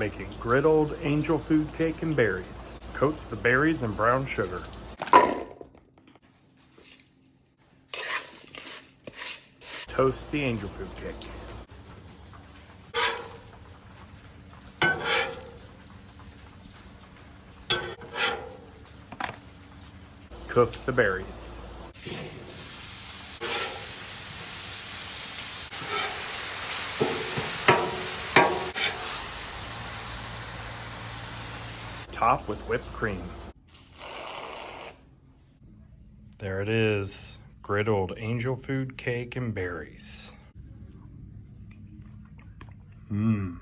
Making griddled angel food cake and berries. Coat the berries in brown sugar. Toast the angel food cake. Cook the berries. Top with whipped cream. There it is, griddled angel food cake and berries. Mmm.